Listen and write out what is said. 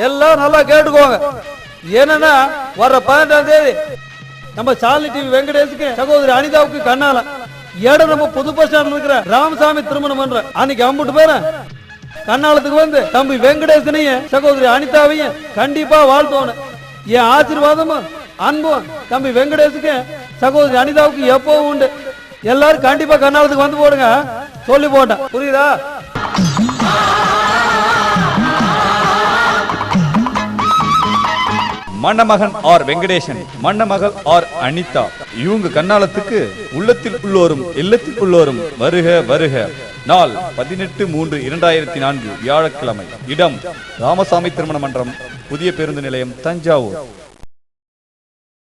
எல்லாம் நல்லா கேட்டுக்கோங்க. ஏன்னா வர 18ஆம் தேதி நம்ம சாலி டிவி வெங்கடேஷுக்கு சகோதரி அனிதாவுக்கு கண்ணால இடம் நம்ம புது பஸ் ஸ்டாண்ட்ல இருக்கிற ராமசாமி திருமணம் பண்ற அன்னைக்கு அம்புட்டு பேர கண்ணாலத்துக்கு வந்து தம்பி வெங்கடேசனையும் சகோதரி அனிதாவையும் கண்டிப்பா வாழ்த்தோணும். என் ஆசீர்வாதமும் அன்பும் தம்பி வெங்கடேஷுக்கு சகோதரி அனிதாவுக்கு எப்பவும் உண்டு. எல்லாரும் கண்டிப்பா கண்ணாலத்துக்கு வந்து போடுங்க சொல்லி போட்டேன். புரியுதா? மணமகன் ஆர் வெங்கடேசன், மணமகள் ஆர் அனிதா, இவங்க கண்ணாலத்துக்கு உள்ளத்தில் உள்ளோரும் இல்லத்தில் உள்ளோரும் வருக வருக. நாள் 18/3/2004 வியாழக்கிழமை. இடம் ராமசாமி திருமண மன்றம், புதிய பேருந்து நிலையம், தஞ்சாவூர்.